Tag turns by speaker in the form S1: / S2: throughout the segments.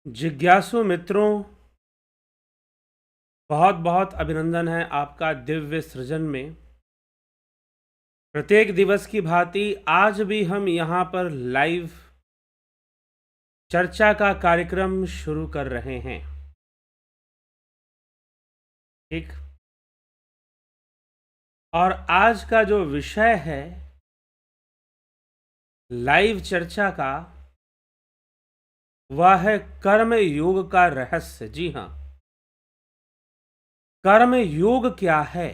S1: जिज्ञासु मित्रों, बहुत बहुत अभिनंदन है आपका दिव्य सृजन में। प्रत्येक दिवस की भांति आज भी हम यहाँ पर लाइव चर्चा का कार्यक्रम शुरू कर रहे हैं। ठीक। और आज का जो विषय है लाइव चर्चा का, वह है कर्म योग का रहस्य। जी हाँ, कर्म योग क्या है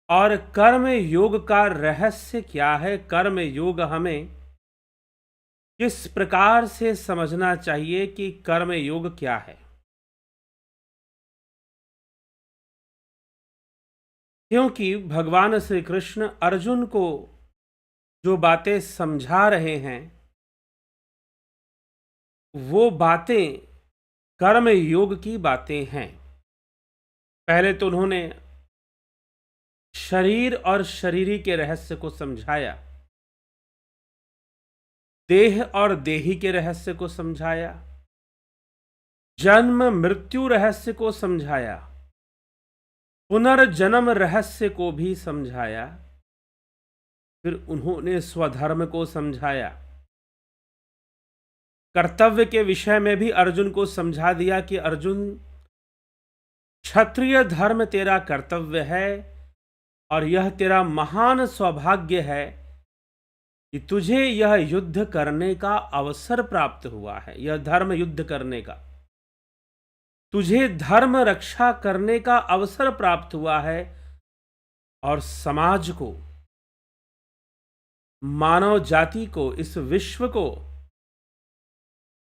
S1: और कर्म योग का रहस्य क्या है, कर्म योग हमें किस प्रकार से समझना चाहिए कि कर्म योग क्या है। क्योंकि भगवान श्री कृष्ण अर्जुन को जो बातें समझा रहे हैं, वो बातें कर्म योग की बातें हैं। पहले तो उन्होंने शरीर और शरीरी के रहस्य को समझाया, देह और देही के रहस्य को समझाया, जन्म मृत्यु रहस्य को समझाया, पुनर्जन्म रहस्य को भी समझाया। फिर उन्होंने स्वधर्म को समझाया। कर्तव्य के विषय में भी अर्जुन को समझा दिया कि अर्जुन, क्षत्रिय धर्म तेरा कर्तव्य है और यह तेरा महान सौभाग्य है कि तुझे यह युद्ध करने का अवसर प्राप्त हुआ है। यह धर्म युद्ध करने का, तुझे धर्म रक्षा करने का अवसर प्राप्त हुआ है। और समाज को, मानव जाति को, इस विश्व को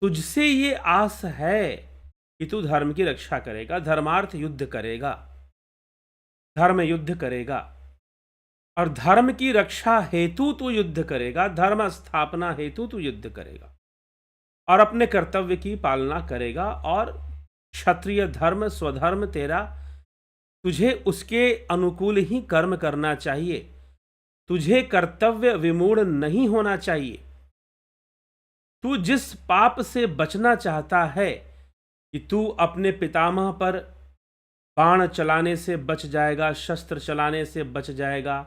S1: तुझसे ये आस है कि तू धर्म की रक्षा करेगा, धर्मार्थ युद्ध करेगा, धर्म युद्ध करेगा और धर्म की रक्षा हेतु तू युद्ध करेगा, धर्म स्थापना हेतु तू युद्ध करेगा और अपने कर्तव्य की पालना करेगा। और क्षत्रिय धर्म, स्वधर्म तेरा, तुझे उसके अनुकूल ही कर्म करना चाहिए, तुझे कर्तव्य विमूढ़ नहीं होना चाहिए। तू जिस पाप से बचना चाहता है कि तू अपने पितामह पर बाण चलाने से बच जाएगा, शस्त्र चलाने से बच जाएगा,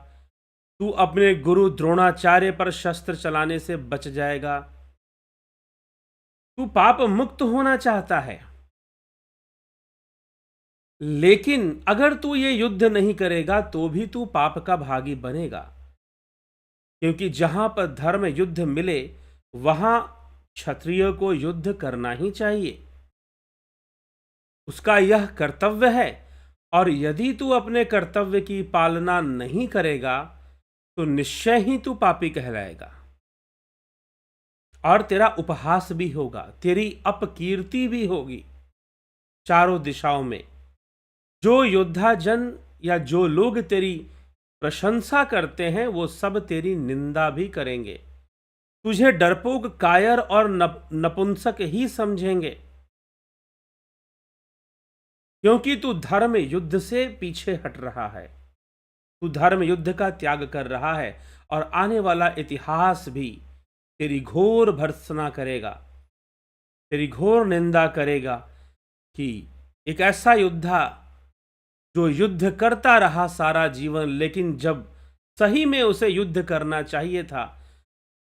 S1: तू अपने गुरु द्रोणाचार्य पर शस्त्र चलाने से बच जाएगा, तू पाप मुक्त होना चाहता है। लेकिन अगर तू ये युद्ध नहीं करेगा तो भी तू पाप का भागी बनेगा, क्योंकि जहां पर धर्म युद्ध मिले वहां क्षत्रिय को युद्ध करना ही चाहिए, उसका यह कर्तव्य है। और यदि तू अपने कर्तव्य की पालना नहीं करेगा तो निश्चय ही तू पापी कहलाएगा और तेरा उपहास भी होगा, तेरी अपकीर्ति भी होगी चारों दिशाओं में। जो योद्धा जन या जो लोग तेरी प्रशंसा करते हैं वो सब तेरी निंदा भी करेंगे, तुझे डरपोक, कायर और नपुंसक ही समझेंगे, क्योंकि तू धर्म युद्ध से पीछे हट रहा है, तू धर्म युद्ध का त्याग कर रहा है। और आने वाला इतिहास भी तेरी घोर भर्त्सना करेगा, तेरी घोर निंदा करेगा कि एक ऐसा योद्धा जो युद्ध करता रहा सारा जीवन, लेकिन जब सही में उसे युद्ध करना चाहिए था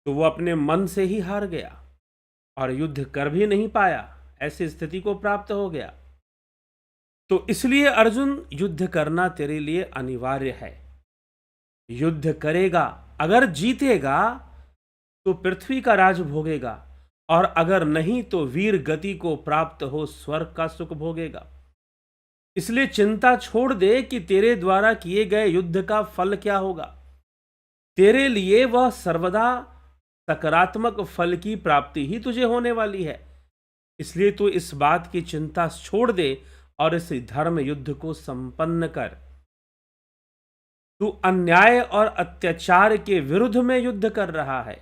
S1: तो वो अपने मन से ही हार गया और युद्ध कर भी नहीं पाया, ऐसी स्थिति को प्राप्त हो गया। तो इसलिए अर्जुन, युद्ध करना तेरे लिए अनिवार्य है। युद्ध करेगा, अगर जीतेगा तो पृथ्वी का राज भोगेगा और अगर नहीं तो वीर गति को प्राप्त हो स्वर्ग का सुख भोगेगा। इसलिए चिंता छोड़ दे कि तेरे द्वारा किए गए युद्ध का फल क्या होगा। तेरे लिए वह सर्वदा सकारात्मक फल की प्राप्ति ही तुझे होने वाली है। इसलिए तू इस बात की चिंता छोड़ दे और इस धर्म युद्ध को संपन्न कर। तू अन्याय और अत्याचार के विरुद्ध में युद्ध कर रहा है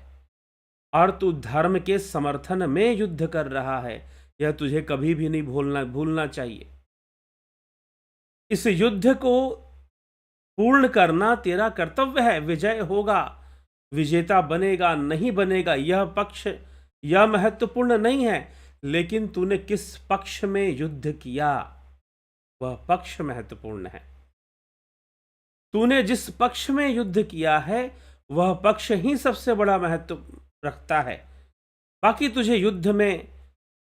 S1: और तू धर्म के समर्थन में युद्ध कर रहा है, यह तुझे कभी भी नहीं भूलना चाहिए। इस युद्ध को पूर्ण करना तेरा कर्तव्य है। विजय होगा, विजेता बनेगा नहीं बनेगा, यह पक्ष, यह महत्वपूर्ण नहीं है। लेकिन तूने किस पक्ष में युद्ध किया, वह पक्ष महत्वपूर्ण है। तूने जिस पक्ष में युद्ध किया है वह पक्ष ही सबसे बड़ा महत्व रखता है। बाकी तुझे युद्ध में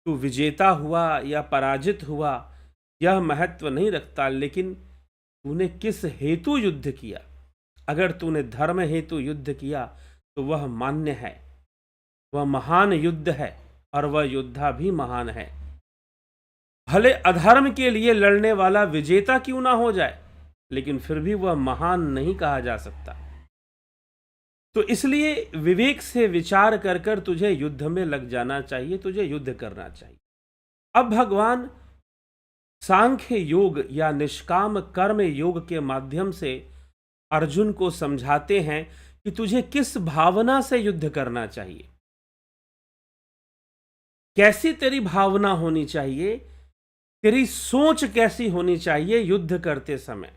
S1: तू विजेता हुआ या पराजित हुआ यह महत्व नहीं रखता, लेकिन तूने किस हेतु युद्ध किया। अगर तूने धर्म हेतु युद्ध किया तो वह मान्य है, वह महान युद्ध है और वह योद्धा भी महान है। भले अधर्म के लिए लड़ने वाला विजेता क्यों ना हो जाए, लेकिन फिर भी वह महान नहीं कहा जा सकता। तो इसलिए विवेक से विचार कर कर तुझे युद्ध में लग जाना चाहिए, तुझे युद्ध करना चाहिए। अब भगवान सांख्य योग या निष्काम कर्म योग के माध्यम से अर्जुन को समझाते हैं कि तुझे किस भावना से युद्ध करना चाहिए, कैसी तेरी भावना होनी चाहिए, तेरी सोच कैसी होनी चाहिए युद्ध करते समय,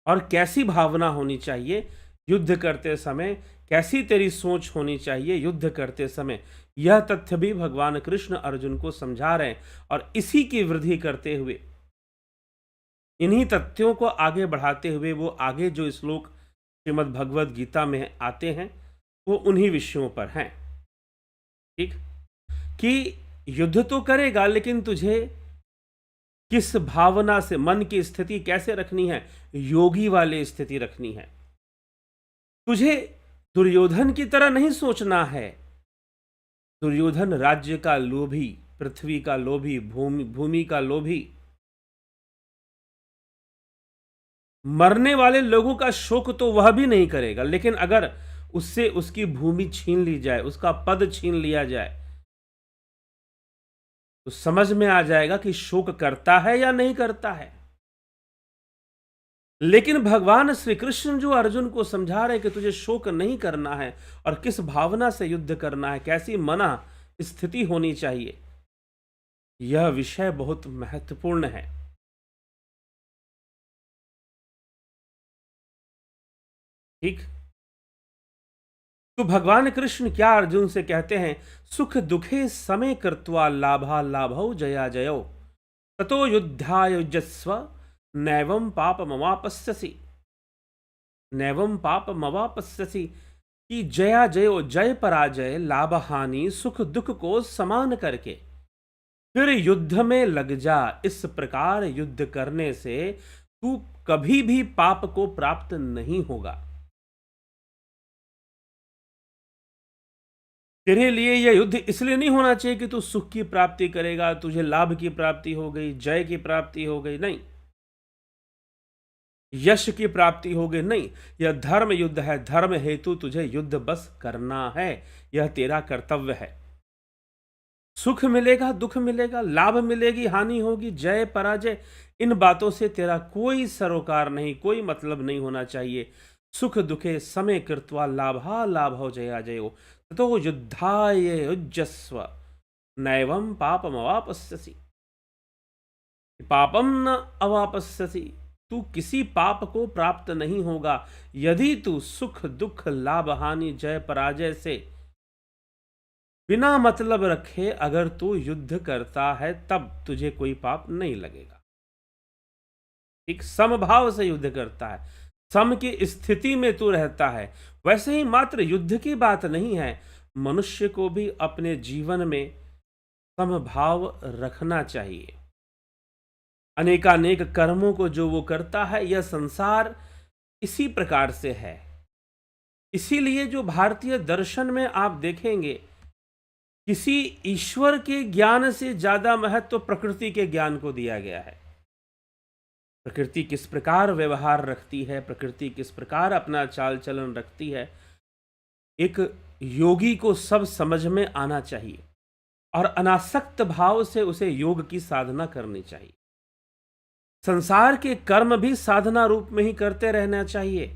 S1: और कैसी भावना होनी चाहिए युद्ध करते समय, कैसी तेरी सोच होनी चाहिए युद्ध करते समय। यह तथ्य भी भगवान कृष्ण अर्जुन को समझा रहे हैं और इसी की वृद्धि करते हुए, इन्हीं तथ्यों को आगे बढ़ाते हुए वो आगे जो श्लोक श्रीमद् भगवद गीता में आते हैं वो उन्हीं विषयों पर हैं। ठीक, कि युद्ध तो करेगा लेकिन तुझे किस भावना से, मन की स्थिति कैसे रखनी है, योगी वाली स्थिति रखनी है। तुझे दुर्योधन की तरह नहीं सोचना है। दुर्योधन राज्य का लोभी, पृथ्वी का लोभी, भूमि का लोभी, मरने वाले लोगों का शोक तो वह भी नहीं करेगा, लेकिन अगर उससे उसकी भूमि छीन ली जाए, उसका पद छीन लिया जाए, तो समझ में आ जाएगा कि शोक करता है या नहीं करता है। लेकिन भगवान श्री कृष्ण जो अर्जुन को समझा रहे कि तुझे शोक नहीं करना है और किस भावना से युद्ध करना है, कैसी मना स्थिति होनी चाहिए, यह विषय बहुत महत्वपूर्ण है। ठीक, तो भगवान कृष्ण क्या अर्जुन से कहते हैं, सुख दुखे समय कृत्वा लाभा लाभौ जया जयो ततो युद्धाय युज्यस्व नैवं पापमवापस्यसि। नैवं पापमवापस्यसि कि जया जयो, जय पराजय, लाभ हानि, सुख दुख को समान करके फिर युद्ध में लग जा। इस प्रकार युद्ध करने से तू कभी भी पाप को प्राप्त नहीं होगा। तेरे लिए यह युद्ध इसलिए नहीं होना चाहिए कि तू सुख की प्राप्ति करेगा, तुझे लाभ की प्राप्ति हो गई, जय की प्राप्ति हो गई, नहीं, यश की प्राप्ति हो गई, नहीं। यह धर्म युद्ध है, धर्म हेतु तुझे युद्ध बस करना है, यह तेरा कर्तव्य है। सुख मिलेगा, दुख मिलेगा, लाभ मिलेगी, हानि होगी, जय पराजय, इन बातों से तेरा कोई सरोकार नहीं, कोई मतलब नहीं होना चाहिए। सुख दुखे समय कृत्वा लाभा लाभो जया जयो तो युद्धाय युज्यस्व नैवं पापम अवापस्यसि। पापम न अवापस्यसि, तू किसी पाप को प्राप्त नहीं होगा यदि तू सुख दुख लाभ हानि जय पराजय से बिना मतलब रखे अगर तू युद्ध करता है, तब तुझे कोई पाप नहीं लगेगा। एक समभाव से युद्ध करता है, सम की स्थिति में तू रहता है। वैसे ही मात्र युद्ध की बात नहीं है, मनुष्य को भी अपने जीवन में समभाव रखना चाहिए। अनेकानेक कर्मों को जो वो करता है, यह संसार इसी प्रकार से है। इसीलिए जो भारतीय दर्शन में आप देखेंगे, किसी ईश्वर के ज्ञान से ज्यादा महत्व प्रकृति के ज्ञान को दिया गया है। प्रकृति किस प्रकार व्यवहार रखती है, प्रकृति किस प्रकार अपना चाल चलन रखती है, एक योगी को सब समझ में आना चाहिए और अनासक्त भाव से उसे योग की साधना करनी चाहिए। संसार के कर्म भी साधना रूप में ही करते रहना चाहिए।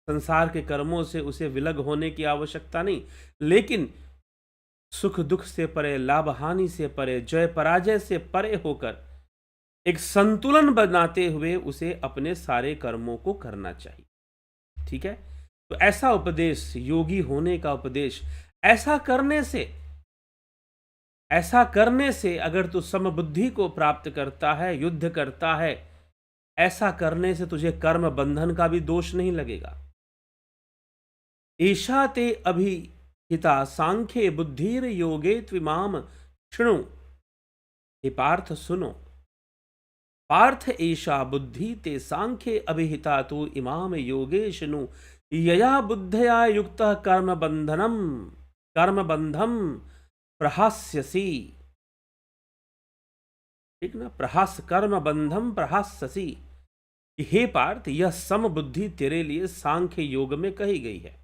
S1: संसार के कर्मों से उसे विलग होने की आवश्यकता नहीं, लेकिन सुख दुख से परे, लाभ हानि से परे, जय पराजय से परे होकर एक संतुलन बनाते हुए उसे अपने सारे कर्मों को करना चाहिए। ठीक है, तो ऐसा उपदेश, योगी होने का उपदेश, ऐसा करने से ऐसा करने से अगर तू समबुद्धि को प्राप्त करता है, युद्ध करता है, ऐसा करने से तुझे कर्म बंधन का भी दोष नहीं लगेगा। ईशा ते अभिहिता सांख्ये बुद्धिर योगे त्विमाम शृणु। हे पार्थ सुनो, पार्थ ईशा बुद्धि ते सांख्ये अभिहिता तु इमाम योगे शृणु। यया बुद्धया युक्तः कर्म बंधम प्रहास्यसि। ठीक ना, प्रहास कर्म बंधम प्रहास्यसि। कि हे पार्थ, यह समबुद्धि तेरे लिए सांख्य योग में कही गई है,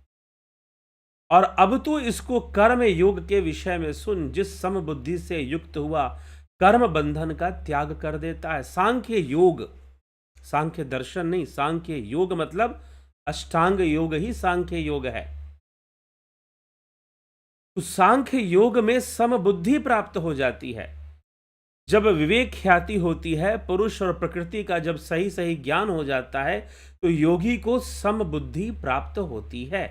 S1: और अब तू इसको कर्म योग के विषय में सुन। जिस समबुद्धि से युक्त हुआ कर्म बंधन का त्याग कर देता है। सांख्य योग, सांख्य दर्शन नहीं, सांख्य योग मतलब अष्टांग योग ही सांख्य योग है। तो सांख्य योग में समबुद्धि प्राप्त हो जाती है। जब विवेक ख्याति होती है, पुरुष और प्रकृति का जब सही सही ज्ञान हो जाता है, तो योगी को समबुद्धि प्राप्त होती है।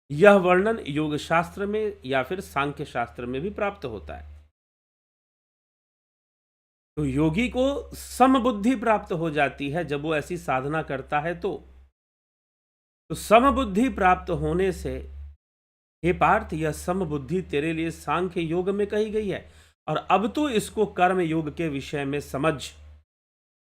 S1: यह वर्णन योग शास्त्र में या फिर सांख्य शास्त्र में भी प्राप्त होता है। तो योगी को समबुद्धि प्राप्त हो जाती है जब वो ऐसी साधना करता है। तो समबुद्धि प्राप्त होने से हे पार्थ, यह समबुद्धि तेरे लिए सांख्य योग में कही गई है, और अब तू इसको कर्म योग के विषय में समझ।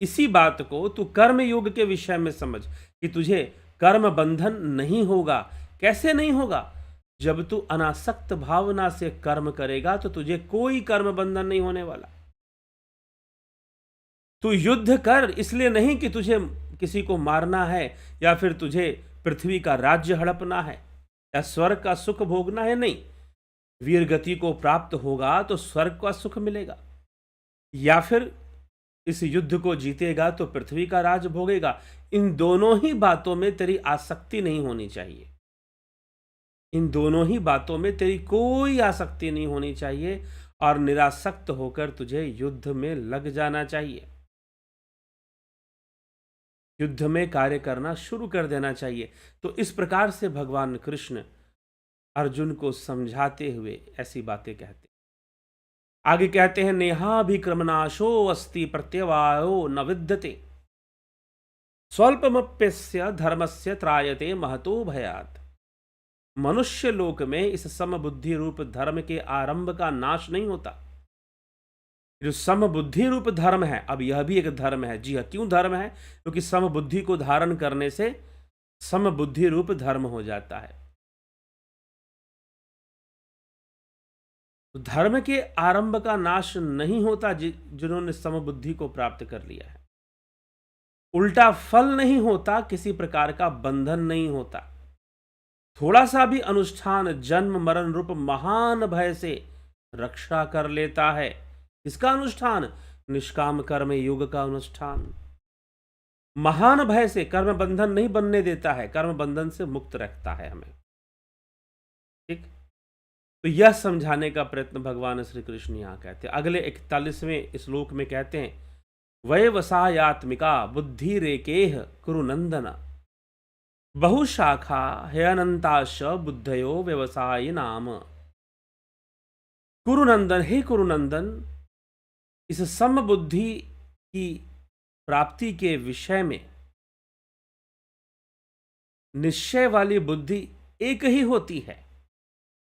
S1: इसी बात को तू कर्म योग के विषय में समझ कि तुझे कर्म बंधन नहीं होगा। कैसे नहीं होगा? जब तू अनासक्त भावना से कर्म करेगा तो तुझे कोई कर्म बंधन नहीं होने वाला। तू युद्ध कर, इसलिए नहीं कि तुझे किसी को मारना है या फिर तुझे पृथ्वी का राज्य हड़पना है या स्वर्ग का सुख भोगना है। नहीं, वीर गति को प्राप्त होगा तो स्वर्ग का सुख मिलेगा, या फिर इस युद्ध को जीतेगा तो पृथ्वी का राज भोगेगा। इन दोनों ही बातों में तेरी आसक्ति नहीं होनी चाहिए। इन दोनों ही बातों में तेरी कोई आसक्ति नहीं होनी चाहिए, और निरासक्त होकर तुझे युद्ध में लग जाना चाहिए। युद्ध में कार्य करना शुरू कर देना चाहिए। तो इस प्रकार से भगवान कृष्ण अर्जुन को समझाते हुए ऐसी बातें कहते। आगे कहते हैं, नेहाभिक्रमनाशो अस्ति प्रत्यवायो न विद्यते, स्वल्पमप्यस्य धर्मस्य त्रायते महतो भयात्। मनुष्य लोक में इस समबुद्धि रूप धर्म के आरंभ का नाश नहीं होता। जो समबुद्धि रूप धर्म है, अब यह भी एक धर्म है। जी हाँ, क्यों धर्म है? क्योंकि समबुद्धि को धारण करने से समबुद्धि रूप धर्म हो जाता है। तो धर्म के आरंभ का नाश नहीं होता जिन्होंने समबुद्धि को प्राप्त कर लिया है। उल्टा फल नहीं होता, किसी प्रकार का बंधन नहीं होता। थोड़ा सा भी अनुष्ठान जन्म मरण रूप महान भय से रक्षा कर लेता है। इसका अनुष्ठान निष्काम कर्म योग का अनुष्ठान महान भय से कर्म बंधन नहीं बनने देता है, कर्म बंधन से मुक्त रखता है हमें। ठीक, तो यह समझाने का प्रयत्न भगवान श्री कृष्ण यहां कहते हैं। अगले 41वें श्लोक में कहते हैं, वयवसायात्मिका बुद्धि रेकेह कुरुनंदन बहुशाखा ह्यनंताश बुद्धयो व्यवसाय नाम। कुरुनंदन, हे कुरुनंदन, इस समबुद्धि की प्राप्ति के विषय में निश्चय वाली बुद्धि एक ही होती है।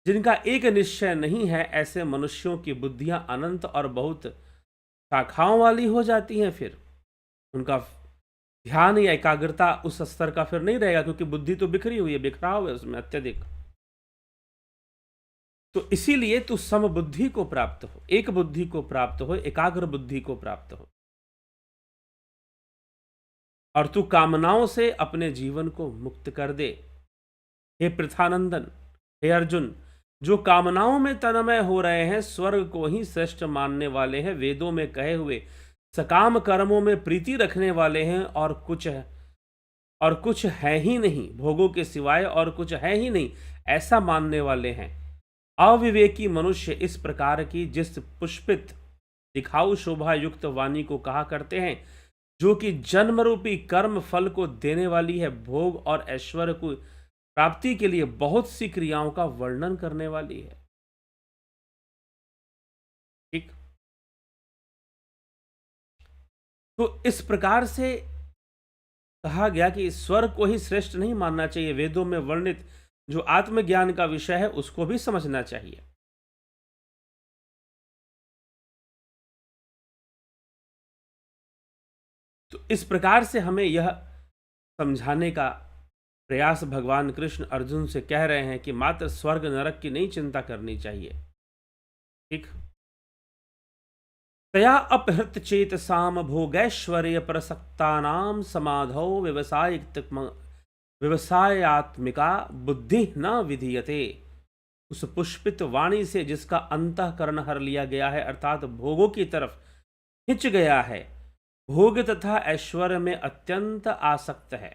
S1: जिनका एक निश्चय नहीं है, ऐसे मनुष्यों की बुद्धियां अनंत और बहुत शाखाओं वाली हो जाती हैं। फिर उनका ध्यान या एकाग्रता उस स्तर का फिर नहीं रहेगा, क्योंकि बुद्धि तो बिखरी हुई है, बिखराव है उसमें अत्यधिक। तो इसीलिए तू समबुद्धि को प्राप्त हो, एक बुद्धि को प्राप्त हो, एकाग्र बुद्धि को प्राप्त हो, और तू कामनाओं से अपने जीवन को मुक्त कर दे। हे पृथानंदन, हे अर्जुन, जो कामनाओं में तन्मय हो रहे हैं, स्वर्ग को ही श्रेष्ठ मानने वाले हैं, वेदों में कहे हुए सकाम कर्मों में प्रीति रखने वाले हैं, और कुछ है ही नहीं, भोगों के सिवाय और कुछ है ही नहीं, ऐसा मानने वाले हैं। अविवेकी मनुष्य इस प्रकार की जिस पुष्पित दिखाऊ शोभा युक्त वाणी को कहा करते हैं, जो कि जन्म रूपी कर्म फल को देने वाली है, भोग और ऐश्वर्य को प्राप्ति के लिए बहुत सी क्रियाओं का वर्णन करने वाली है। तो इस प्रकार से कहा गया कि स्वर्ग को ही श्रेष्ठ नहीं मानना चाहिए, वेदों में वर्णित जो आत्मज्ञान का विषय है उसको भी समझना चाहिए। तो इस प्रकार से हमें यह समझाने का प्रयास भगवान कृष्ण अर्जुन से कह रहे हैं कि मात्र स्वर्ग नरक की नहीं चिंता करनी चाहिए। ठीक। तया अपहृत चेत साम भोगैश्वर्य प्रसक्तानाम समाधौ व्यवसायत्मिका बुद्धि न विधीयते। उस पुष्पित वाणी से जिसका अंतःकरण हर लिया गया है, अर्थात भोगों की तरफ खिंच गया है, भोग तथा ऐश्वर्य में अत्यंत आसक्त है,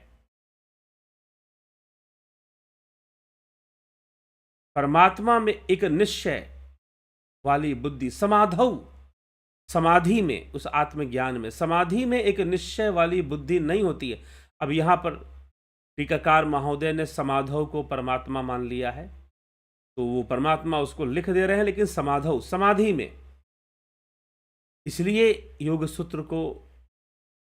S1: परमात्मा में एक निश्चय वाली बुद्धि, समाधौ, समाधि में, उस आत्मज्ञान में, समाधि में एक निश्चय वाली बुद्धि नहीं होती है। अब यहां पर टीकाकार महोदय ने समाधौ को परमात्मा मान लिया है, तो वो परमात्मा उसको लिख दे रहे हैं, लेकिन समाधौ, समाधि में, इसलिए योग सूत्र को,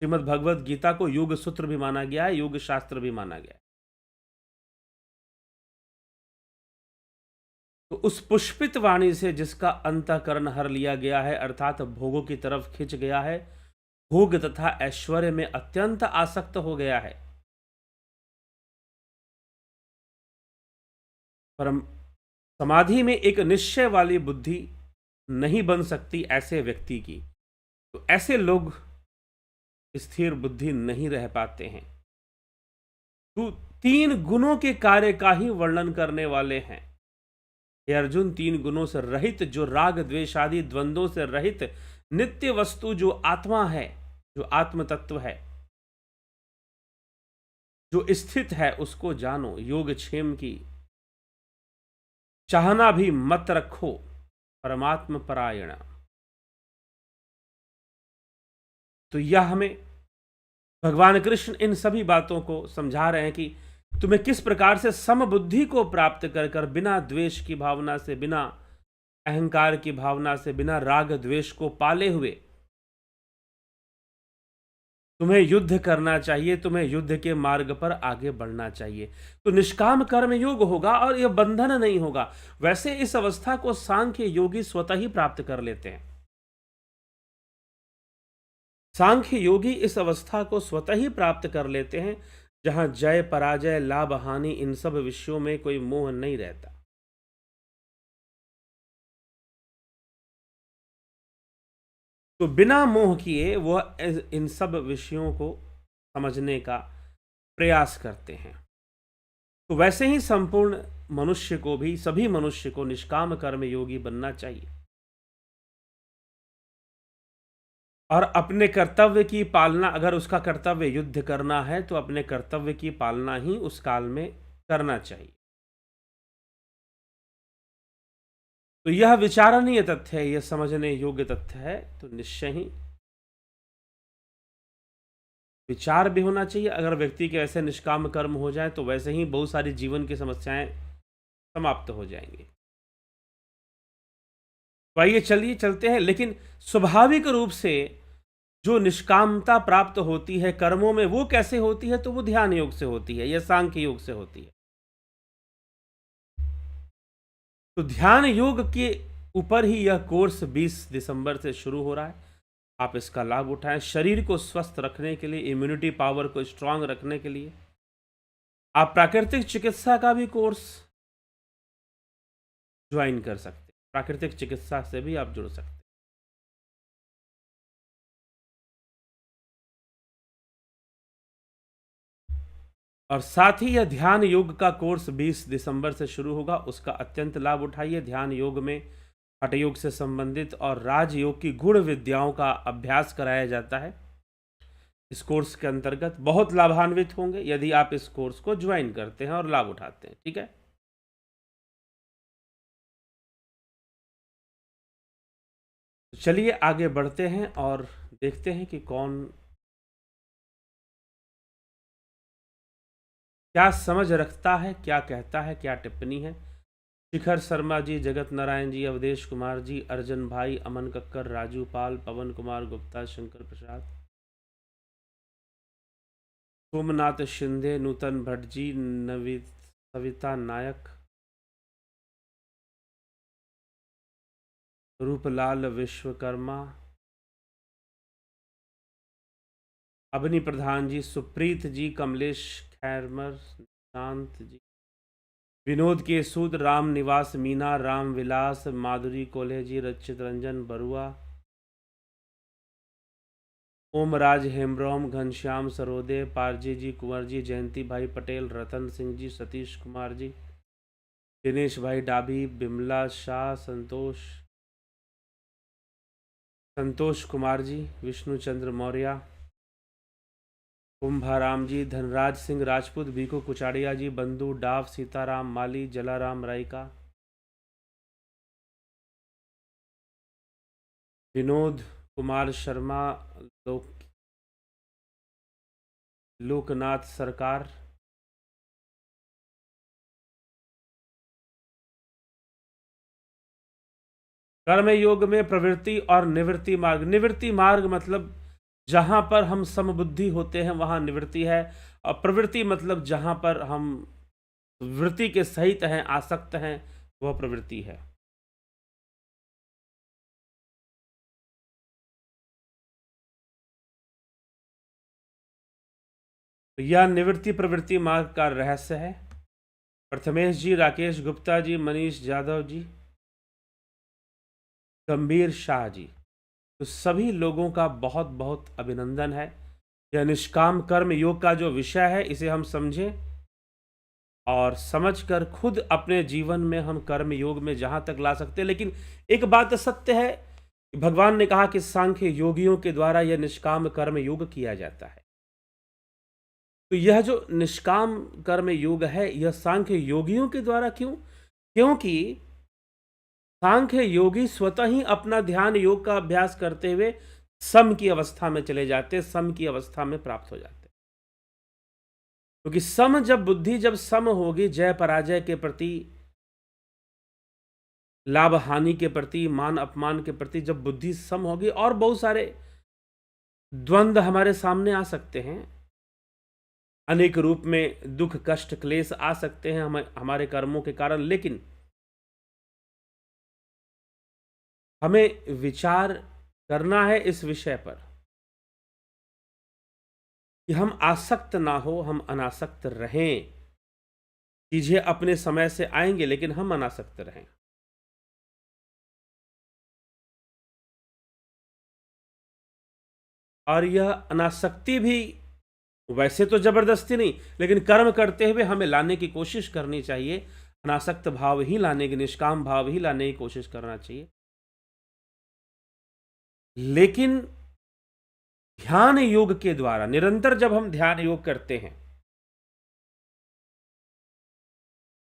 S1: श्रीमद् भगवद गीता को योग सूत्र भी माना गया है, योग शास्त्र भी माना गया है। तो उस पुष्पित वाणी से जिसका अंतःकरण हर लिया गया है, अर्थात भोगों की तरफ खिंच गया है, भोग तथा ऐश्वर्य में अत्यंत आसक्त हो गया है, परम समाधि में एक निश्चय वाली बुद्धि नहीं बन सकती ऐसे व्यक्ति की। तो ऐसे लोग स्थिर बुद्धि नहीं रह पाते हैं। तो 3 गुणों के कार्य का ही वर्णन करने वाले हैं। हे अर्जुन, 3 गुणों से रहित, जो राग द्वेष आदि द्वंद्वों से रहित नित्य वस्तु जो आत्मा है, जो आत्म तत्व है, जो स्थित है, उसको जानो। योगक्षेम की चाहना भी मत रखो, परमात्म परायण। तो यह हमें भगवान कृष्ण इन सभी बातों को समझा रहे हैं कि तुम्हें किस प्रकार से समबुद्धि को प्राप्त कर कर, बिना द्वेष की भावना से, बिना अहंकार की भावना से, बिना राग द्वेष को पाले हुए तुम्हें युद्ध करना चाहिए, तुम्हें युद्ध के मार्ग पर आगे बढ़ना चाहिए। तो निष्काम कर्म योग होगा और यह बंधन नहीं होगा। वैसे इस अवस्था को सांख्य योगी स्वतः ही प्राप्त कर लेते हैं। सांख्य योगी इस अवस्था को स्वतः ही प्राप्त कर लेते हैं, जहां जय पराजय, लाभ हानि, इन सब विषयों में कोई मोह नहीं रहता। तो बिना मोह किए वह इन सब विषयों को समझने का प्रयास करते हैं। तो वैसे ही संपूर्ण मनुष्य को भी, सभी मनुष्य को निष्काम कर्म योगी बनना चाहिए और अपने कर्तव्य की पालना, अगर उसका कर्तव्य युद्ध करना है तो अपने कर्तव्य की पालना ही उस काल में करना चाहिए। तो यह विचारणीय तथ्य है, यह समझने योग्य तथ्य है। तो निश्चय ही विचार भी होना चाहिए। अगर व्यक्ति के ऐसे निष्काम कर्म हो जाए तो वैसे ही बहुत सारी जीवन की समस्याएं समाप्त हो जाएंगी। तो आइए चलिए चलते हैं। लेकिन स्वाभाविक रूप से जो निष्कामता प्राप्त होती है कर्मों में, वो कैसे होती है? तो वो ध्यान योग से होती है या सांख्य योग से होती है। तो ध्यान योग के ऊपर ही यह कोर्स 20 दिसंबर से शुरू हो रहा है। आप इसका लाभ उठाएं। शरीर को स्वस्थ रखने के लिए, इम्यूनिटी पावर को स्ट्रांग रखने के लिए आप प्राकृतिक चिकित्सा का भी कोर्स ज्वाइन कर सकते हैं। प्राकृतिक चिकित्सा से भी आप जुड़ सकते हैं। और साथ ही यह ध्यान योग का कोर्स 20 दिसंबर से शुरू होगा, उसका अत्यंत लाभ उठाइए। ध्यान योग में हठयोग से संबंधित और राजयोग की गुण विद्याओं का अभ्यास कराया जाता है। इस कोर्स के अंतर्गत बहुत लाभान्वित होंगे यदि आप इस कोर्स को ज्वाइन करते हैं और लाभ उठाते हैं। ठीक है। तो चलिए आगे बढ़ते हैं और देखते हैं कि कौन क्या समझ रखता है, क्या कहता है, क्या टिप्पणी है। शिखर शर्मा जी, जगत नारायण जी, अवधेश कुमार जी, अर्जन भाई, अमन कक्कर, राजू पाल, पवन कुमार गुप्ता, शंकर प्रसाद, सोमनाथ शिंदे, नूतन भट्ट जी, नवी सविता नायक, रूपलाल विश्वकर्मा, अवनी प्रधान जी, सुप्रीत जी, कमलेश खैरमर, शांत जी, विनोद के सूद, राम निवास मीना, राम विलास, माधुरी कोल्हे जी, रचित रंजन बरुआ, ओमराज हेम्ब्रोम, घनश्याम सरोदे, पारजी जी, कुंवर जी, जयंती भाई पटेल, रतन सिंह जी, सतीश कुमार जी, दिनेश भाई डाभी, बिमला शाह, संतोष कुमार जी, विष्णु चंद्र मौर्य, कुंभाराम जी, धनराज सिंह राजपूत, बीको कुचाड़िया जी, बंधु डाव, सीताराम माली, जलाराम रायका, विनोद कुमार शर्मा, लोकनाथ सरकार, कर्म योग में प्रवृत्ति और निवृत्ति मार्ग। निवृत्ति मार्ग मतलब जहां पर हम समबुद्धि होते हैं वहां निवृत्ति है, और प्रवृत्ति मतलब जहां पर हम वृत्ति के सहित हैं, आसक्त हैं, वह प्रवृत्ति है। तो यह निवृत्ति प्रवृत्ति मार्ग का रहस्य है। प्रथमेश जी, राकेश गुप्ता जी, मनीष जाधव जी, गंभीर शाह जी, तो सभी लोगों का बहुत बहुत अभिनंदन है। यह निष्काम कर्म योग का जो विषय है इसे हम समझें और समझकर खुद अपने जीवन में हम कर्म योग में जहां तक ला सकते हैं। लेकिन एक बात सत्य है कि भगवान ने कहा कि सांख्य योगियों के द्वारा यह निष्काम कर्म योग किया जाता है। तो यह जो निष्काम कर्म योग है यह सांख्य योगियों के द्वारा क्यों? क्योंकि सांख्य योगी स्वतः ही अपना ध्यान योग का अभ्यास करते हुए सम की अवस्था में चले जाते, सम की अवस्था में प्राप्त हो जाते। क्योंकि सम जब बुद्धि जब सम होगी, जय पराजय के प्रति, लाभ हानि के प्रति, मान अपमान के प्रति जब बुद्धि सम होगी, और बहुत सारे द्वंद्व हमारे सामने आ सकते हैं, अनेक रूप में दुख कष्ट क्लेश आ सकते हैं हमारे कर्मों के कारण, लेकिन हमें विचार करना है इस विषय पर कि हम आसक्त ना हो, हम अनासक्त रहें। चीजें अपने समय से आएंगे लेकिन हम अनासक्त रहें। और यह अनासक्ति भी वैसे तो जबरदस्ती नहीं, लेकिन कर्म करते हुए हमें लाने की कोशिश करनी चाहिए। अनासक्त भाव ही लाने की, निष्काम भाव ही लाने की कोशिश करना चाहिए। लेकिन ध्यान योग के द्वारा निरंतर जब हम ध्यान योग करते हैं,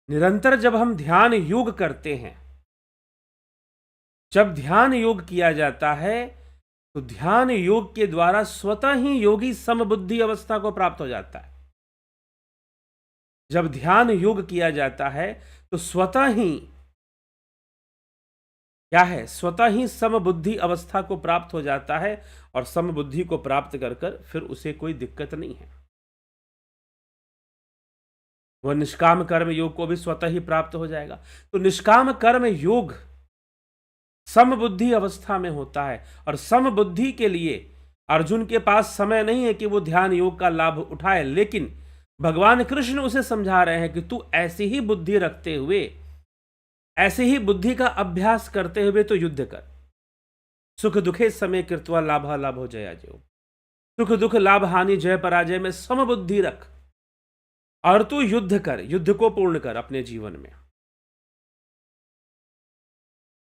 S1: निरंतर जब हम ध्यान योग करते हैं, जब ध्यान योग किया जाता है तो ध्यान योग के द्वारा स्वतः ही योगी समबुद्धि अवस्था को प्राप्त हो जाता है। जब ध्यान योग किया जाता है तो स्वतः ही क्या है, स्वतः ही समबुद्धि अवस्था को प्राप्त हो जाता है, और समबुद्धि को प्राप्त कर कर फिर उसे कोई दिक्कत नहीं है। वह निष्काम कर्म योग को भी स्वतः ही प्राप्त हो जाएगा। तो निष्काम कर्म योग समबुद्धि अवस्था में होता है, और समबुद्धि के लिए अर्जुन के पास समय नहीं है कि वो ध्यान योग का लाभ उठाए, लेकिन भगवान कृष्ण उसे समझा रहे हैं कि तू ऐसी ही बुद्धि रखते हुए, ऐसे ही बुद्धि का अभ्यास करते हुए तो युद्ध कर। सुख दुखे समय कृत्वा लाभा लाभो जया जो, सुख दुख लाभ हानि जय पराजय में समबुद्धि रख और तू युद्ध कर, युद्ध को पूर्ण कर अपने जीवन में।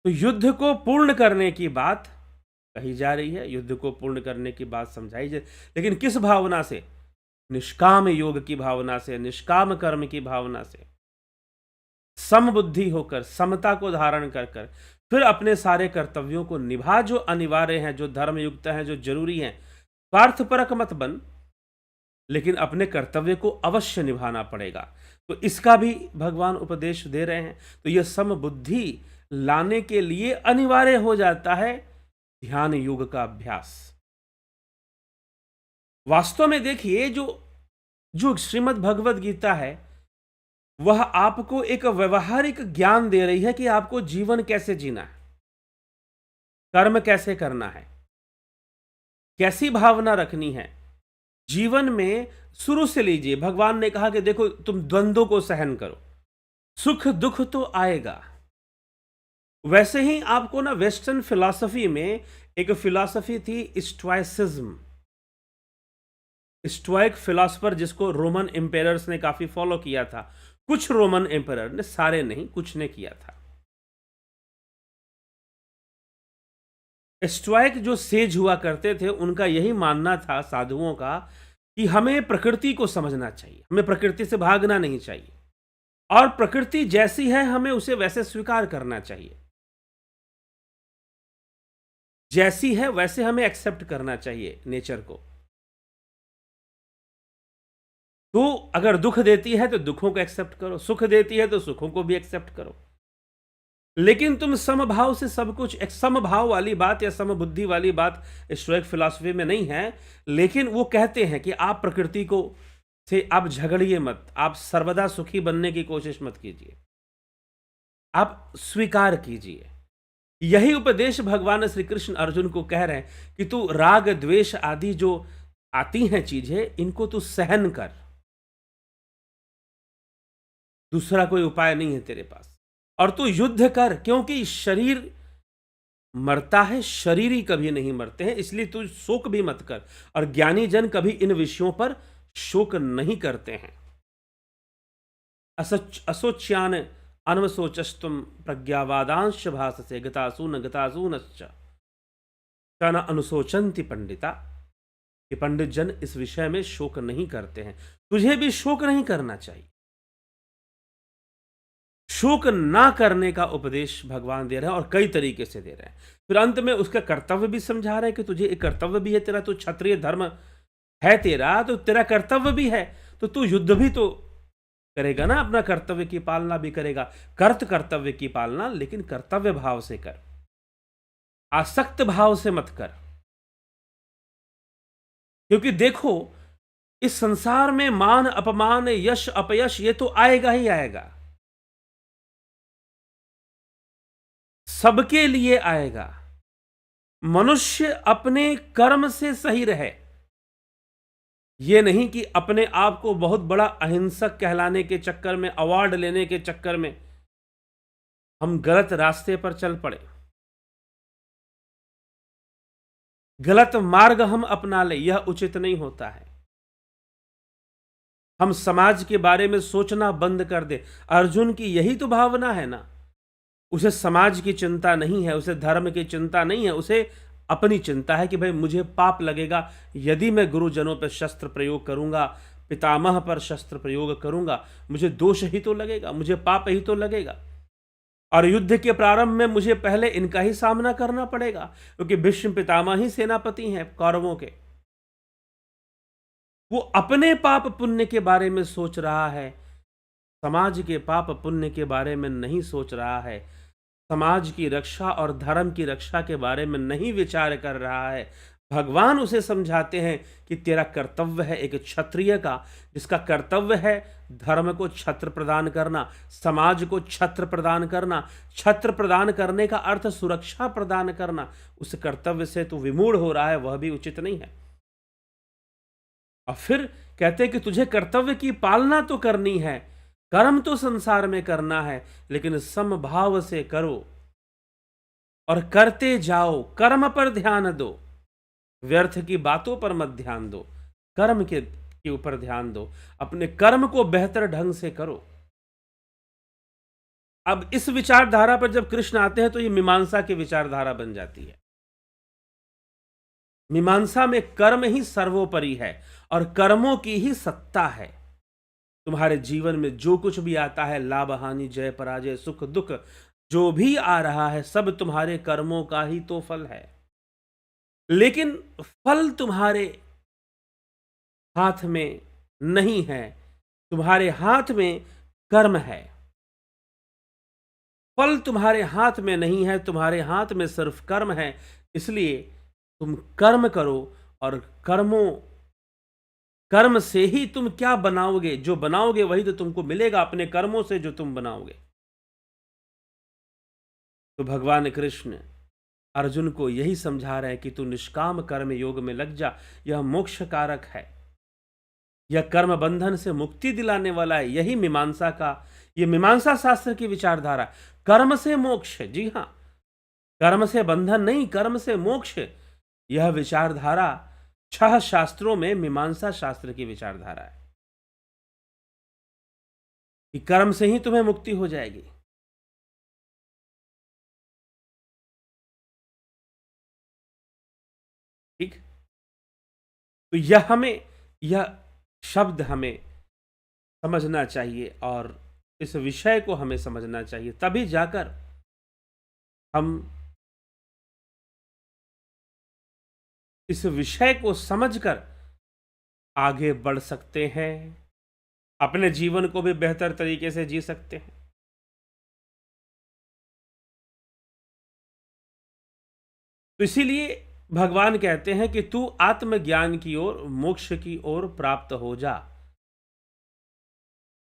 S1: तो युद्ध को पूर्ण करने की बात कही जा रही है, युद्ध को पूर्ण करने की बात समझाई जाए, लेकिन किस भावना से? निष्काम योग की भावना से, निष्काम कर्म की भावना से, समबुद्धि होकर, समता को धारण कर कर फिर अपने सारे कर्तव्यों को निभा, जो अनिवार्य हैं, जो धर्मयुक्त हैं, जो जरूरी हैं। स्वार्थपरक मत बन, लेकिन अपने कर्तव्य को अवश्य निभाना पड़ेगा। तो इसका भी भगवान उपदेश दे रहे हैं। तो यह समबुद्धि लाने के लिए अनिवार्य हो जाता है ध्यान योग का अभ्यास। वास्तव में देखिए, जो जो श्रीमद् भगवद गीता है वह आपको एक व्यवहारिक ज्ञान दे रही है कि आपको जीवन कैसे जीना है, कर्म कैसे करना है, कैसी भावना रखनी है जीवन में। शुरू से लीजिए, भगवान ने कहा कि देखो तुम द्वंद्वों को सहन करो, सुख दुख तो आएगा। वैसे ही आपको ना वेस्टर्न फिलॉसफी में एक फिलॉसफी थी स्टोइसिज्म, स्टोइक फिलॉसफर, जिसको रोमन एम्पेरर्स ने काफी फॉलो किया था। कुछ रोमन एम्पेरर ने, सारे नहीं, कुछ ने किया था। स्टोइक जो सेज हुआ करते थे उनका यही मानना था, साधुओं का, कि हमें प्रकृति को समझना चाहिए, हमें प्रकृति से भागना नहीं चाहिए, और प्रकृति जैसी है हमें उसे वैसे स्वीकार करना चाहिए, जैसी है वैसे हमें एक्सेप्ट करना चाहिए नेचर को। तो अगर दुख देती है तो दुखों को एक्सेप्ट करो, सुख देती है तो सुखों को भी एक्सेप्ट करो, लेकिन तुम समभाव से सब कुछ, एक समभाव वाली बात या समबुद्धि वाली बात स्टोइक फिलॉसफी में नहीं है। लेकिन वो कहते हैं कि आप प्रकृति को से आप झगड़िए मत, आप सर्वदा सुखी बनने की कोशिश मत कीजिए, आप स्वीकार कीजिए। यही उपदेश भगवान श्री कृष्ण अर्जुन को कह रहे हैं कि तू राग द्वेष आदि जो आती हैं चीजें, इनको तू सहन कर, दूसरा कोई उपाय नहीं है तेरे पास, और तू युद्ध कर, क्योंकि शरीर मरता है, शरीर ही कभी नहीं मरते हैं, इसलिए तू शोक भी मत कर। और ज्ञानी जन कभी इन विषयों पर शोक नहीं करते हैं। असोच्यान अनवसोचस्तुम प्रज्ञावादांश भाससे गतासून गतासूनश्च न अनुशोचंति पंडिता। कि पंडित जन इस विषय में शोक नहीं करते हैं, तुझे भी शोक नहीं करना चाहिए। शोक ना करने का उपदेश भगवान दे रहे हैं, और कई तरीके से दे रहे हैं। फिर अंत में उसका कर्तव्य भी समझा रहे हैं कि तुझे एक कर्तव्य भी है तेरा, तो क्षत्रिय धर्म है तेरा, तो तेरा कर्तव्य भी है, तो तू युद्ध भी तो करेगा ना, अपना कर्तव्य की पालना भी करेगा। कर्तव्य की पालना, लेकिन कर्तव्य भाव से कर, आसक्त भाव से मत कर। क्योंकि देखो, इस संसार में मान अपमान यश अपयश ये तो आएगा ही आएगा, सबके लिए आएगा। मनुष्य अपने कर्म से सही रहे, ये नहीं कि अपने आप को बहुत बड़ा अहिंसक कहलाने के चक्कर में, अवार्ड लेने के चक्कर में हम गलत रास्ते पर चल पड़े, गलत मार्ग हम अपना ले, यह उचित नहीं होता है। हम समाज के बारे में सोचना बंद कर दे। अर्जुन की यही तो भावना है ना, उसे समाज की चिंता नहीं है, उसे धर्म की चिंता नहीं है, उसे अपनी चिंता है कि भाई मुझे पाप लगेगा यदि मैं गुरुजनों पर शस्त्र प्रयोग करूंगा, पितामह पर शस्त्र प्रयोग करूंगा, मुझे दोष ही तो लगेगा, मुझे पाप ही तो लगेगा, और युद्ध के प्रारंभ में मुझे पहले इनका ही सामना करना पड़ेगा, क्योंकि भीष्म पितामह ही सेनापति हैं कौरवों के। वो अपने पाप पुण्य के बारे में सोच रहा है, समाज के पाप पुण्य के बारे में नहीं सोच रहा है, समाज की रक्षा और धर्म की रक्षा के बारे में नहीं विचार कर रहा है। भगवान उसे समझाते हैं कि तेरा कर्तव्य है एक क्षत्रिय का, जिसका कर्तव्य है धर्म को छत्र प्रदान करना, समाज को छत्र प्रदान करना। छत्र प्रदान करने का अर्थ सुरक्षा प्रदान करना। उस कर्तव्य से तू विमूढ़ हो रहा है, वह भी उचित नहीं है। और फिर कहते हैं कि तुझे कर्तव्य की पालना तो करनी है, कर्म तो संसार में करना है, लेकिन समभाव से करो और करते जाओ। कर्म पर ध्यान दो, व्यर्थ की बातों पर मत ध्यान दो, कर्म के ऊपर ध्यान दो। अपने कर्म को बेहतर ढंग से करो। अब इस विचारधारा पर जब कृष्ण आते हैं तो ये मीमांसा की विचारधारा बन जाती है। मीमांसा में कर्म ही सर्वोपरि है और कर्मों की ही सत्ता है। तुम्हारे जीवन में जो कुछ भी आता है, लाभ हानि, जय पराजय, सुख दुख, जो भी आ रहा है सब तुम्हारे कर्मों का ही तो फल है। लेकिन फल तुम्हारे हाथ में नहीं है, तुम्हारे हाथ में कर्म है। फल तुम्हारे हाथ में नहीं है, तुम्हारे हाथ में सिर्फ कर्म है। इसलिए तुम कर्म करो और कर्मों कर्म से ही तुम क्या बनाओगे, जो बनाओगे वही तो तुमको मिलेगा अपने कर्मों से जो तुम बनाओगे। तो भगवान कृष्ण अर्जुन को यही समझा रहे हैं कि तू निष्काम कर्म योग में लग जा, यह मोक्ष कारक है, यह कर्म बंधन से मुक्ति दिलाने वाला है। यही मीमांसा का, यह मीमांसा शास्त्र की विचारधारा। कर्म से मोक्ष, जी हां, कर्म से बंधन नहीं, कर्म से मोक्ष। यह विचारधारा 6 शास्त्रों में मीमांसा शास्त्र की विचारधारा है कि कर्म से ही तुम्हें मुक्ति हो जाएगी। ठीक, तो यह शब्द हमें समझना चाहिए और इस विषय को हमें समझना चाहिए, तभी जाकर हम इस विषय को समझकर आगे बढ़ सकते हैं, अपने जीवन को भी बेहतर तरीके से जी सकते हैं। तो इसीलिए भगवान कहते हैं कि तू आत्मज्ञान की ओर, मोक्ष की ओर प्राप्त हो जा,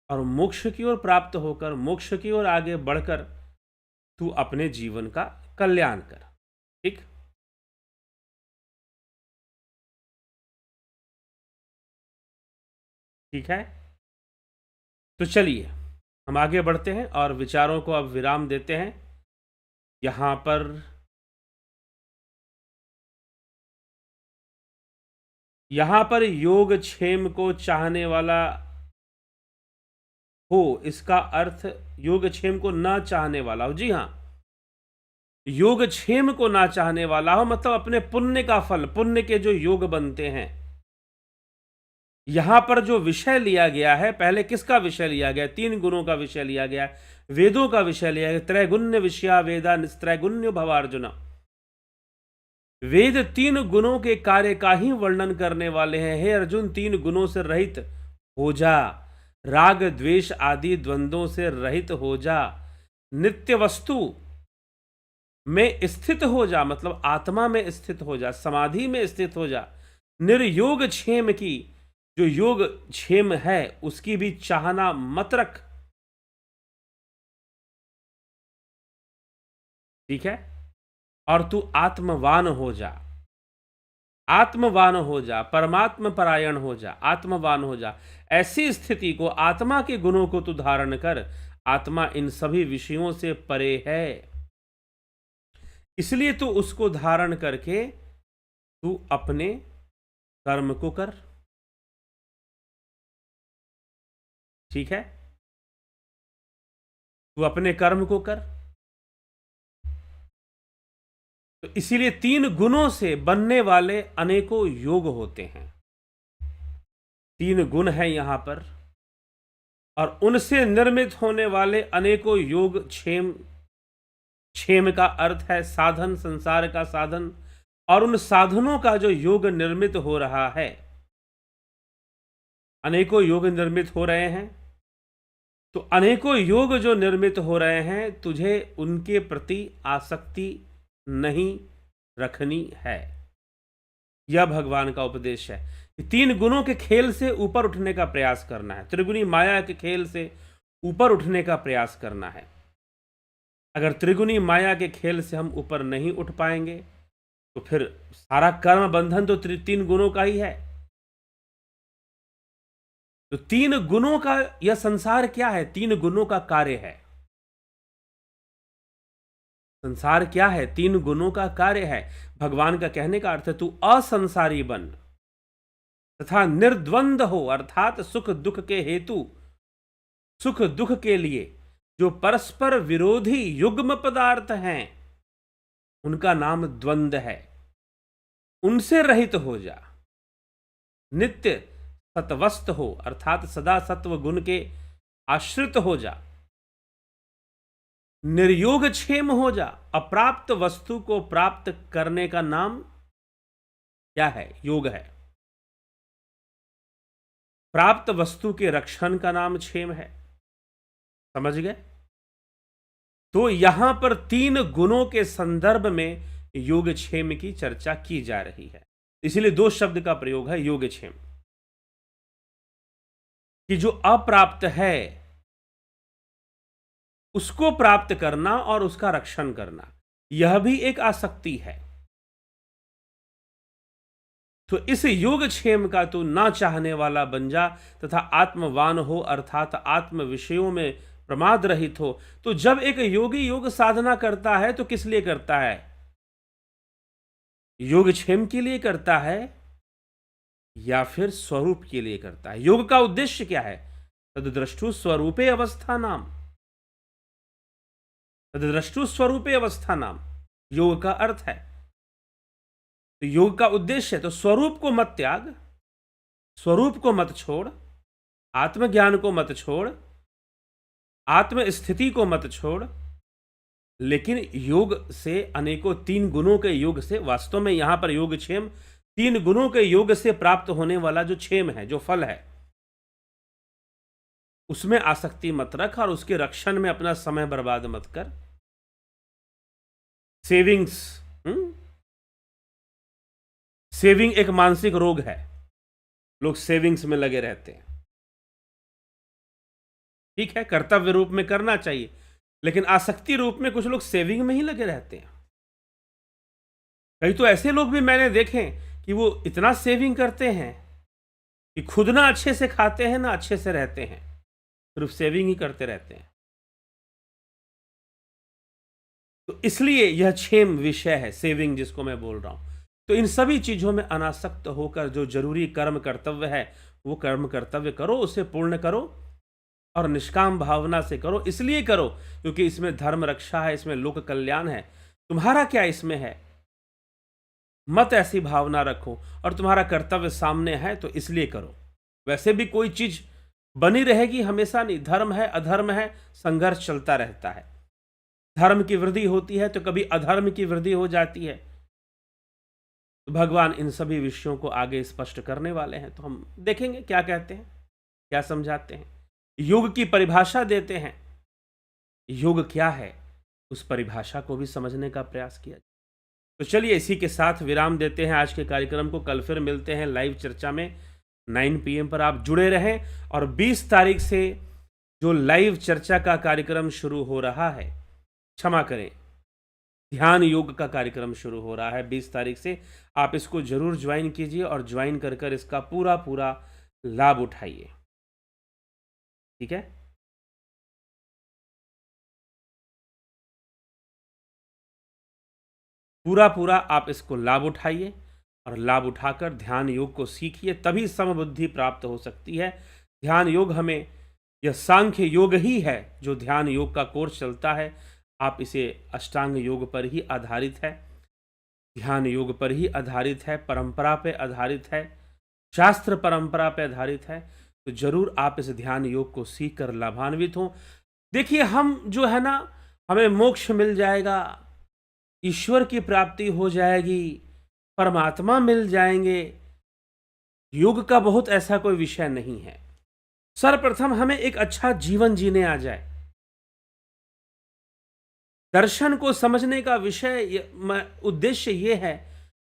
S1: और मोक्ष की ओर प्राप्त होकर, मोक्ष की ओर आगे बढ़कर तू अपने जीवन का कल्याण कर। ठीक, ठीक है। तो चलिए हम आगे बढ़ते हैं और विचारों को अब विराम देते हैं। यहां पर योगक्षेम को चाहने वाला हो, इसका अर्थ योगक्षेम को ना चाहने वाला हो। जी हां, योगक्षेम को ना चाहने वाला हो मतलब अपने पुण्य का फल, पुण्य के जो योग बनते हैं। यहां पर जो विषय लिया गया है, पहले किसका विषय लिया गया? 3 गुणों का विषय लिया गया, वेदों का विषय लिया गया। त्रैगुण्य विषया वेदा निस्त्रैगुण्यो भवार्जुन। वेद 3 गुणों के कार्य का ही वर्णन करने वाले हैं। हे अर्जुन, 3 गुणों से रहित हो जा, राग द्वेष आदि द्वंद्वों से रहित हो जा, नित्य वस्तु में स्थित हो जा, मतलब आत्मा में स्थित हो जा, समाधि में स्थित हो जा। निर्योग क्षेम की, जो योग क्षेम है उसकी भी चाहना मत रख। ठीक है, और तू आत्मवान हो जा, आत्मवान हो जा, परमात्म परायण हो जा, आत्मवान हो जा। ऐसी स्थिति को, आत्मा के गुणों को तू धारण कर। आत्मा इन सभी विषयों से परे है, इसलिए तू उसको धारण करके तू अपने कर्म को कर। ठीक है, तू अपने कर्म को कर। तो इसीलिए 3 गुणों से बनने वाले अनेकों योग होते हैं। 3 गुण हैं यहां पर, और उनसे निर्मित होने वाले अनेकों योग क्षेम। क्षेम का अर्थ है साधन, संसार का साधन, और उन साधनों का जो योग निर्मित हो रहा है, अनेकों योग निर्मित हो रहे हैं। तो अनेकों योग जो निर्मित हो रहे हैं, तुझे उनके प्रति आसक्ति नहीं रखनी है। यह भगवान का उपदेश है कि 3 गुणों के खेल से ऊपर उठने का प्रयास करना है, त्रिगुणी माया के खेल से ऊपर उठने का प्रयास करना है। अगर त्रिगुणी माया के खेल से हम ऊपर नहीं उठ पाएंगे तो फिर सारा कर्म बंधन तो 3 गुणों का ही है। तो 3 गुणों का यह संसार क्या है? 3 गुणों का कार्य है। संसार क्या है? 3 गुणों का कार्य है। भगवान का कहने का अर्थ है तू असंसारी बन तथा निर्द्वंद हो, अर्थात सुख दुख के हेतु, सुख दुख के लिए जो परस्पर विरोधी युग्म पदार्थ हैं, उनका नाम द्वंद है, उनसे रहित हो जा। नित्य सत्वस्थ हो, अर्थात सदा सत्व गुण के आश्रित हो जा। निर्योग क्षेम हो जा, अप्राप्त वस्तु को प्राप्त करने का नाम क्या है? योग है। प्राप्त वस्तु के रक्षण का नाम क्षेम है। समझ गए? तो यहां पर 3 गुणों के संदर्भ में योगक्षेम की चर्चा की जा रही है, इसलिए 2 शब्द का प्रयोग है, योगक्षेम। कि जो अप्राप्त है उसको प्राप्त करना और उसका रक्षण करना, यह भी एक आसक्ति है। तो इस योगक्षेम का तू ना चाहने वाला बन जा तथा आत्मवान हो, अर्थात आत्म विषयों में प्रमाद रहित हो। तो जब एक योगी योग साधना करता है तो किस लिए करता है? योगक्षेम के लिए करता है या फिर स्वरूप के लिए करता है? योग का उद्देश्य क्या है? तद्द्रष्टु स्वरूपे अवस्था नाम, तद्द्रष्टु स्वरूपे अवस्था नाम योग का अर्थ है। तो योग का उद्देश्य है, तो स्वरूप को मत त्याग, स्वरूप को मत छोड़, आत्मज्ञान को मत छोड़, आत्म स्थिति को मत छोड़, लेकिन योग से अनेकों तीन गुणों के योग से, वास्तव में यहां पर योगक्षेम तीन गुणों के योग से प्राप्त होने वाला जो क्षेम है, जो फल है, उसमें आसक्ति मत रख और उसके रक्षण में अपना समय बर्बाद मत कर। सेविंग्स, सेविंग एक मानसिक रोग है। लोग सेविंग्स में लगे रहते हैं। ठीक है, कर्तव्य रूप में करना चाहिए, लेकिन आसक्ति रूप में कुछ लोग सेविंग में ही लगे रहते हैं। कई तो ऐसे लोग भी मैंने देखे कि वो इतना सेविंग करते हैं कि खुद ना अच्छे से खाते हैं ना अच्छे से रहते हैं, सिर्फ सेविंग ही करते रहते हैं। तो इसलिए यह क्षेम विषय है, सेविंग जिसको मैं बोल रहा हूं। तो इन सभी चीजों में अनासक्त होकर जो जरूरी कर्म कर्तव्य है वो कर्म कर्तव्य करो, उसे पूर्ण करो और निष्काम भावना से करो। इसलिए करो क्योंकि इसमें धर्म रक्षा है, इसमें लोक कल्याण है। तुम्हारा क्या इसमें है? मत ऐसी भावना रखो, और तुम्हारा कर्तव्य सामने है तो इसलिए करो। वैसे भी कोई चीज बनी रहेगी हमेशा नहीं, धर्म है अधर्म है, संघर्ष चलता रहता है। धर्म की वृद्धि होती है तो कभी अधर्म की वृद्धि हो जाती है। तो भगवान इन सभी विषयों को आगे स्पष्ट करने वाले हैं, तो हम देखेंगे क्या कहते हैं, क्या समझाते हैं। योग की परिभाषा देते हैं, योग क्या है उस परिभाषा को भी समझने का प्रयास किया। तो चलिए इसी के साथ विराम देते हैं आज के कार्यक्रम को। कल फिर मिलते हैं लाइव चर्चा में 9 PM पर। आप जुड़े रहें, और 20 तारीख से जो लाइव चर्चा का कार्यक्रम शुरू हो रहा है, क्षमा करें, ध्यान योग का कार्यक्रम शुरू हो रहा है 20 तारीख से। आप इसको जरूर ज्वाइन कीजिए और ज्वाइन कर कर इसका पूरा पूरा लाभ उठाइए। ठीक है, पूरा पूरा आप इसको लाभ उठाइए और लाभ उठाकर ध्यान योग को सीखिए, तभी समबुद्धि प्राप्त हो सकती है। ध्यान योग हमें, यह सांख्य योग ही है जो ध्यान योग का कोर्स चलता है। आप इसे अष्टांग योग पर ही आधारित है, ध्यान योग पर ही आधारित है, परंपरा पे आधारित है, शास्त्र परंपरा पे आधारित है। तो जरूर आप इस ध्यान योग को सीख कर लाभान्वित हो। देखिए, हम जो है ना, हमें मोक्ष मिल जाएगा, ईश्वर की प्राप्ति हो जाएगी, परमात्मा मिल जाएंगे, योग का बहुत ऐसा कोई विषय नहीं है। सर्वप्रथम हमें एक अच्छा जीवन जीने आ जाए। दर्शन को समझने का विषय, उद्देश्य यह है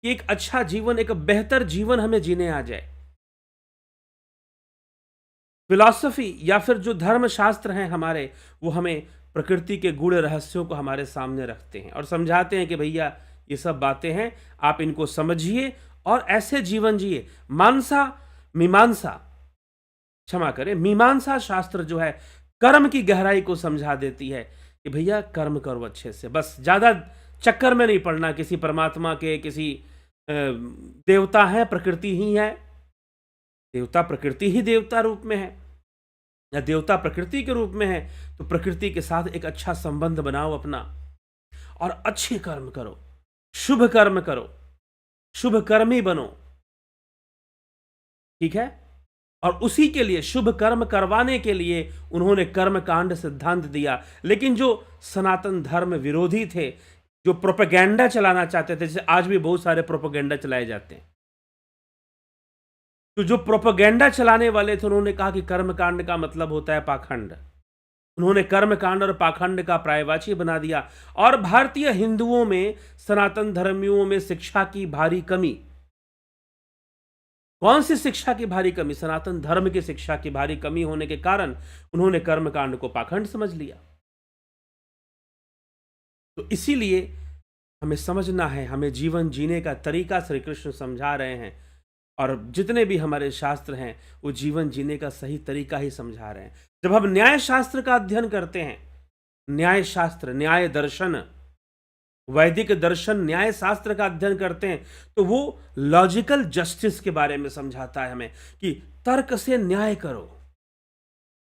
S1: कि एक अच्छा जीवन, एक बेहतर जीवन हमें जीने आ जाए। फिलॉसफी या फिर जो धर्मशास्त्र हैं हमारे, वो हमें प्रकृति के गूढ़ रहस्यों को हमारे सामने रखते हैं और समझाते हैं कि भैया ये सब बातें हैं, आप इनको समझिए और ऐसे जीवन जिए। मानसा मीमांसा, क्षमा करें, मीमांसा शास्त्र जो है कर्म की गहराई को समझा देती है कि भैया कर्म करो अच्छे से, बस ज्यादा चक्कर में नहीं पड़ना किसी परमात्मा के, किसी देवता है, प्रकृति ही है, देवता प्रकृति ही देवता रूप में है या देवता प्रकृति के रूप में है। तो प्रकृति के साथ एक अच्छा संबंध बनाओ अपना और अच्छे कर्म करो, शुभ कर्म करो, शुभ कर्मी बनो। ठीक है, और उसी के लिए, शुभ कर्म करवाने के लिए उन्होंने कर्म कांड सिद्धांत दिया। लेकिन जो सनातन धर्म विरोधी थे, जो प्रोपेगेंडा चलाना चाहते थे, जैसे आज भी बहुत सारे प्रोपेगेंडा चलाए जाते हैं, तो जो प्रोपेगेंडा चलाने वाले थे उन्होंने कहा कि कर्मकांड का मतलब होता है पाखंड। उन्होंने कर्मकांड और पाखंड का पर्यायवाची बना दिया। और भारतीय हिंदुओं में, सनातन धर्मियों में शिक्षा की भारी कमी, कौन सी शिक्षा की भारी कमी? सनातन धर्म की शिक्षा की भारी कमी होने के कारण उन्होंने कर्मकांड को पाखंड समझ लिया। तो इसीलिए हमें समझना है, हमें जीवन जीने का तरीका श्री कृष्ण समझा रहे हैं, और जितने भी हमारे शास्त्र हैं वो जीवन जीने का सही तरीका ही समझा रहे हैं। जब हम न्याय शास्त्र का अध्ययन करते हैं, न्याय शास्त्र, न्याय दर्शन, वैदिक दर्शन, न्याय शास्त्र का अध्ययन करते हैं, तो वो लॉजिकल जस्टिस के बारे में समझाता है हमें कि तर्क से न्याय करो।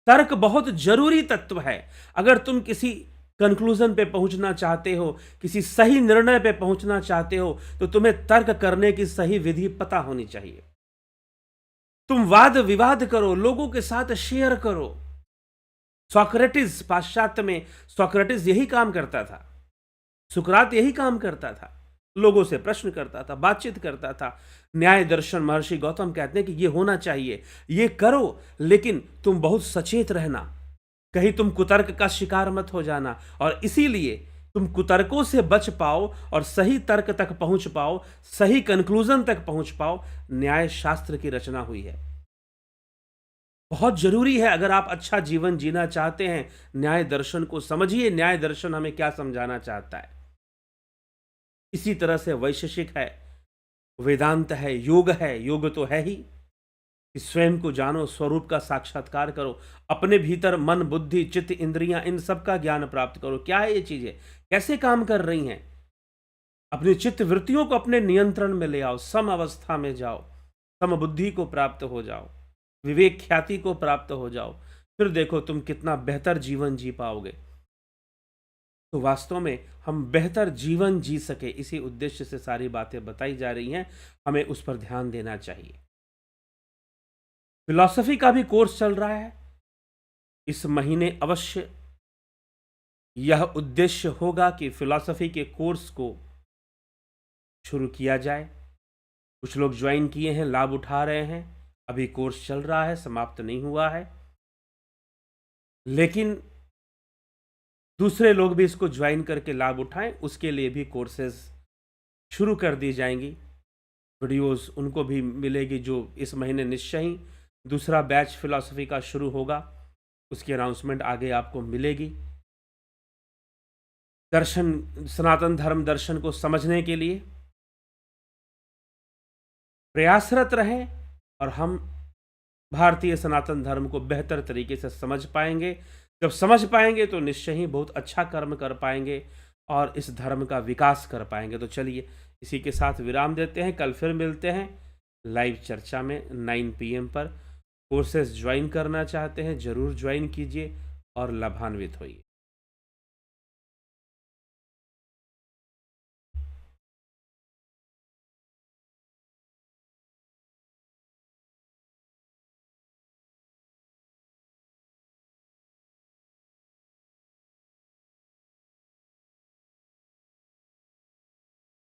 S1: तर्क बहुत जरूरी तत्व है। अगर तुम किसी कंक्लूजन पे पहुंचना चाहते हो, किसी सही निर्णय पे पहुंचना चाहते हो, तो तुम्हें तर्क करने की सही विधि पता होनी चाहिए। तुम वाद विवाद करो, लोगों के साथ शेयर करो। सोक्रेटिस, पाश्चात्य में सोक्रेटिस यही काम करता था, सुकरात यही काम करता था, लोगों से प्रश्न करता था, बातचीत करता था। न्याय दर्शन महर्षि गौतम कहते हैं कि ये होना चाहिए, ये करो, लेकिन तुम बहुत सचेत रहना, कहीं तुम कुतर्क का शिकार मत हो जाना। और इसीलिए तुम कुतर्कों से बच पाओ और सही तर्क तक पहुंच पाओ, सही कंक्लूजन तक पहुंच पाओ, न्याय शास्त्र की रचना हुई है। बहुत जरूरी है, अगर आप अच्छा जीवन जीना चाहते हैं, न्याय दर्शन को समझिए। न्याय दर्शन हमें क्या समझाना चाहता है। इसी तरह से वैशेषिक है, वेदांत है, योग है। योग तो है ही कि स्वयं को जानो, स्वरूप का साक्षात्कार करो, अपने भीतर मन, बुद्धि, चित्त, इंद्रियां, इन सब का ज्ञान प्राप्त करो। क्या है ये चीजें, कैसे काम कर रही हैं? अपनी चित्त वृत्तियों को अपने नियंत्रण में ले आओ, सम अवस्था में जाओ, सम बुद्धि को प्राप्त हो जाओ, विवेक ख्याति को प्राप्त हो जाओ, फिर देखो तुम कितना बेहतर जीवन जी पाओगे। तो वास्तव में हम बेहतर जीवन जी सके, इसी उद्देश्य से सारी बातें बताई जा रही हैं, हमें उस पर ध्यान देना चाहिए। फिलॉसफी का भी कोर्स चल रहा है इस महीने। अवश्य यह उद्देश्य होगा कि फिलॉसफी के कोर्स को शुरू किया जाए। कुछ लोग ज्वाइन किए हैं, लाभ उठा रहे हैं, अभी कोर्स चल रहा है, समाप्त नहीं हुआ है। लेकिन दूसरे लोग भी इसको ज्वाइन करके लाभ उठाएं, उसके लिए भी कोर्सेज शुरू कर दी जाएंगी। वीडियोस उनको भी मिलेगी जो इस महीने निश्चय ही दूसरा बैच फिलॉसफी का शुरू होगा, उसकी अनाउंसमेंट आगे आपको मिलेगी। दर्शन, सनातन धर्म दर्शन को समझने के लिए प्रयासरत रहें और हम भारतीय सनातन धर्म को बेहतर तरीके से समझ पाएंगे। जब समझ पाएंगे तो निश्चय ही बहुत अच्छा कर्म कर पाएंगे और इस धर्म का विकास कर पाएंगे। तो चलिए इसी के साथ विराम देते हैं, कल फिर मिलते हैं लाइव चर्चा में 9 PM पर। कोर्सेज ज्वाइन करना चाहते हैं, ज़रूर ज्वाइन कीजिए और लाभान्वित होइए।